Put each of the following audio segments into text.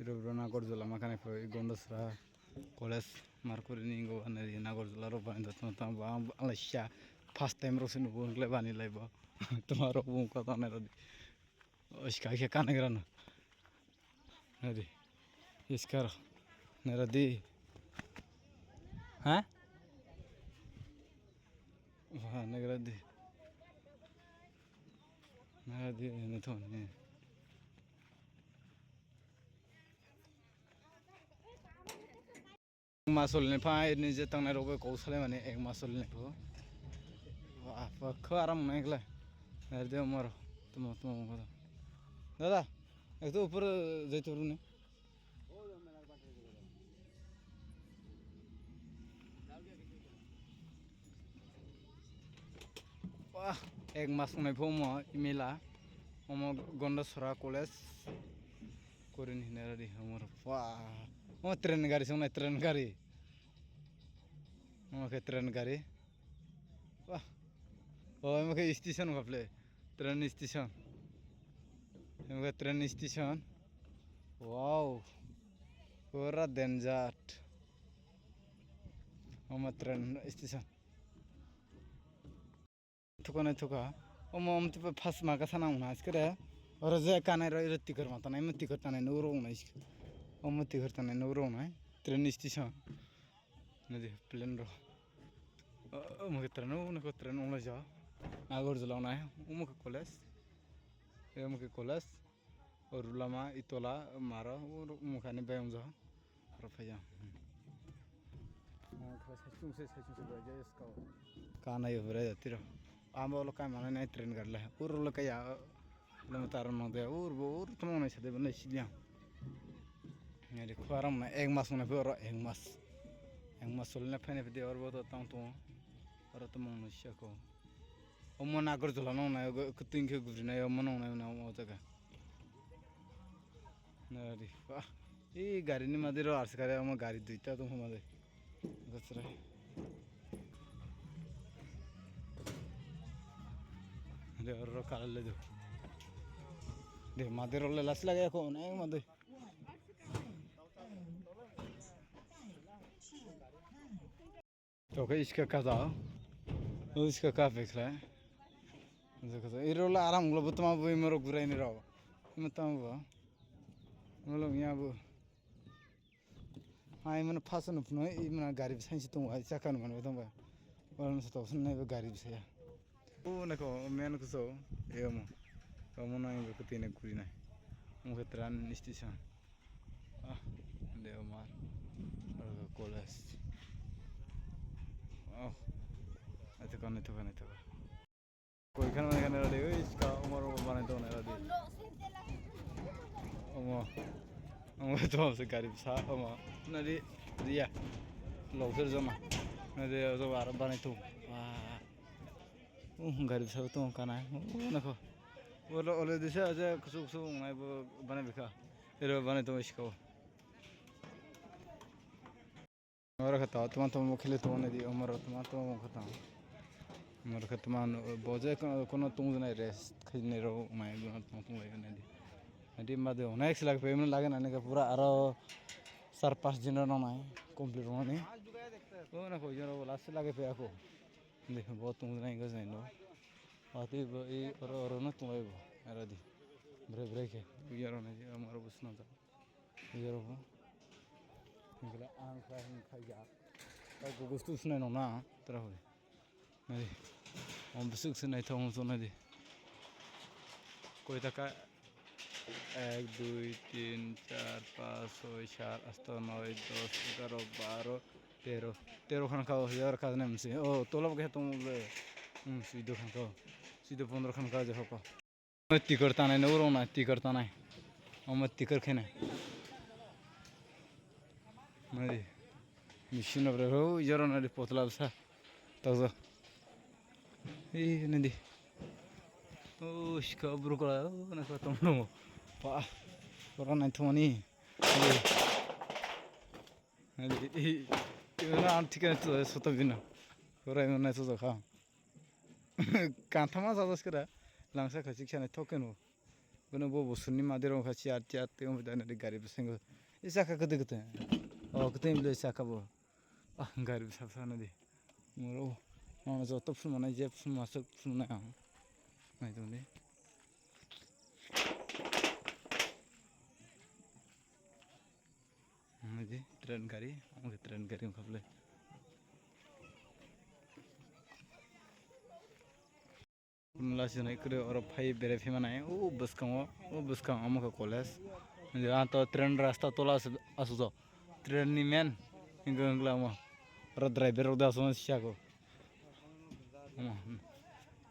Irobro Nagorzula Makanefo Gondosra Coles Marcuriningo and Nagorzula Roban Alasha first time Rosin won't live any labor tomorrow won't cut on it. Oshka Kanagrana Nadi Iskar Neradi Huh? Nagradi Nadi Nathan. Masolnya pak ini je tang nero kau salah mana ek masolnya ko apa kau aram naik lah nanti umur temu kau dah itu upur jadi turun ni wah ek mas naik pomo emaila pomo Gondosra College korin hinera di umur wah mau tren gari sama tren gari mau ke tren gari wah oh mau ke station kaple tren station mau ke tren station wow pura danger mau tren station thuka mau tipe fast maga sana una iskere orang je kanai roi tikar mata nai mau tikar tanai nurung nai iskere mau tikar tanai nurung nai tren station nanti plane ro mau ke tren ula jauh Nagorzula nai mau ke college Orulama itola maro mukani bayam jauh Rafaya saya belajar sekolah kana yo belajar tiro ambo lo kai mana naik tren कर ले ur lo kai ya lo mataran mang deh ur teman naik sedih bener sih dia ini kuaram na ek mas mana pura ek mas solnya pene pede or bodo tang tuh or teman naik siapa omong Nagorzula nong na keting ke guru na omong nong na mau jaga nari wah ini gari ini mati ro ars kare omong gari duita tuh mati gacor deh orang kalau le deh mati ro le las lagi aku naik mati oke इसका कज़ा इसका काफ़ी खरा देखो इरो ला आराम गलो बतमा वो इमरो गुराई नहीं रहो इमताम वो मतलब यहाँ वो हाँ इमन फासन अपनो इमन गाड़ी बिसाई सितों वाई चाकान मन बतम बा और न सतो सुनने वो गाड़ी बिसाया वो नको मैंने कुछो ये मो ना ये कुछ तीन गुरी ना मुझे ट्रेन स्टेशन देव मार और college itu kan kau ikan mana ada iska umur mana itu ada umur itu masih garib sah nanti dia loser zaman nanti itu arab mana itu garib sah itu kan nak oleh desa aja kusuk ngai mana bika itu mana itu iska orang kata teman-teman mau khile tuh nanti umur teman-teman mau kata Mereka teman boja kono tunggu nai rest kini ro main guna tunggu lagi nanti madu next lagi payment lagi nanti ke pura aro surpass jenis nai complete nai oh nak kau jenis last lagi pay aku nih buat tunggu nai gas nai no pasti ini orang nak tunggu lagi ada di break ya biar orang aja amar bus nonton biar apa mungkin angkat kaya aku gustu senai nona terus nanti om besuk senai tahu so nanti kau itu kan 1 2 3 4 5 6 7 8 9 10 11 12 13 kan kau ya orang kan mesti oh tolong ke tuh mulai sudah kan kau sudah 15 kan kau jauh kau mati kertas nai nurung mati kertas nai om mati kerkene nanti mesin apa oh jalan nanti potla besar tahu nanti oh iska berukala oh nak kau tahu pak orang nanti mana nanti ini nanti kan itu suatu bina orang yang nanti tu kah kan thama saja sekarang langsung kasih kian itu kan Gono bo bosunni madirong khachi arti arte om dana de gari besengo isaka kede kete o kete bile isaka bo gari besasa na di moro ma joto phul mana je phul masuk phul na nai to ne di tren gari khable Mula sini kere orang pay bere fi mana ya, buskang amu ke college. Jadi to tren rasta tola asuso, tren ni men, hingga ngela mo, orang driver udah semua siago.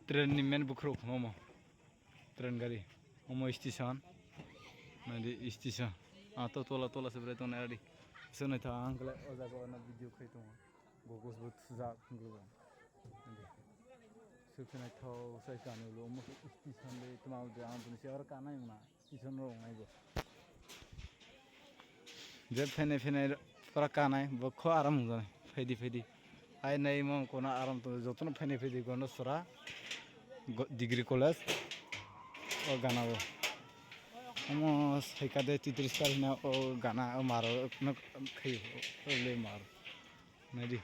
Tren ni men bukrok mo, tren gari, station, nanti station. To tola sebelah itu nari. Sana itu angkle, oza ko na video kau itu, gogos buat suzak ngela. Sukses tahu saya kan itu, umur station deh, itu mau jangan punya siapa kana yang mana, station orang aja. Jeb fene para kana, bukho aram guna, fedi. Ay naik mau kona aram tu, jatuh fene gono sura, degree college, or gana wo. Amo saya kade 33 kali na o gana o maro, nak kayu, le maro, nadi.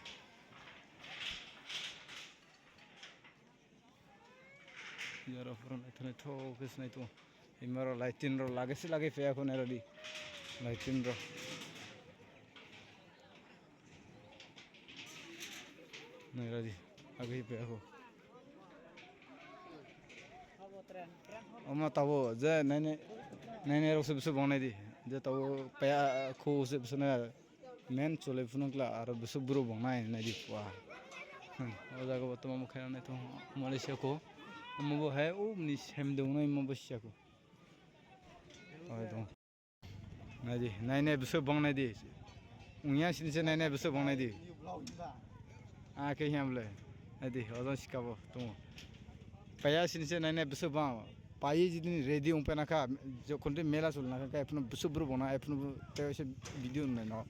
Jara furan itu kisah itu, imaro lightin ro lagi faya ko neradi, lightin ro. Neradi, lagi faya ko. Oma tahu, je nene ro sebisa bangna di, je tahu faya ko sebisa na men cole funung kela aro sebisa buru bangna nadi wah. Oza ko batu mamu kaya na itu Malaysia ko. Mau hai ni sem dong na mau bersih aku. Oh itu. Nadi, nai besar bang nadi. Unya sini nai besar bang nadi. Kayak yang boleh. Nadi, orang sikabo tu. Paya sini nai besar bang. Paya jadi ready umpen nak, jo konten mela sul nak, kayak pun besar buru bang na, pun tewase video na.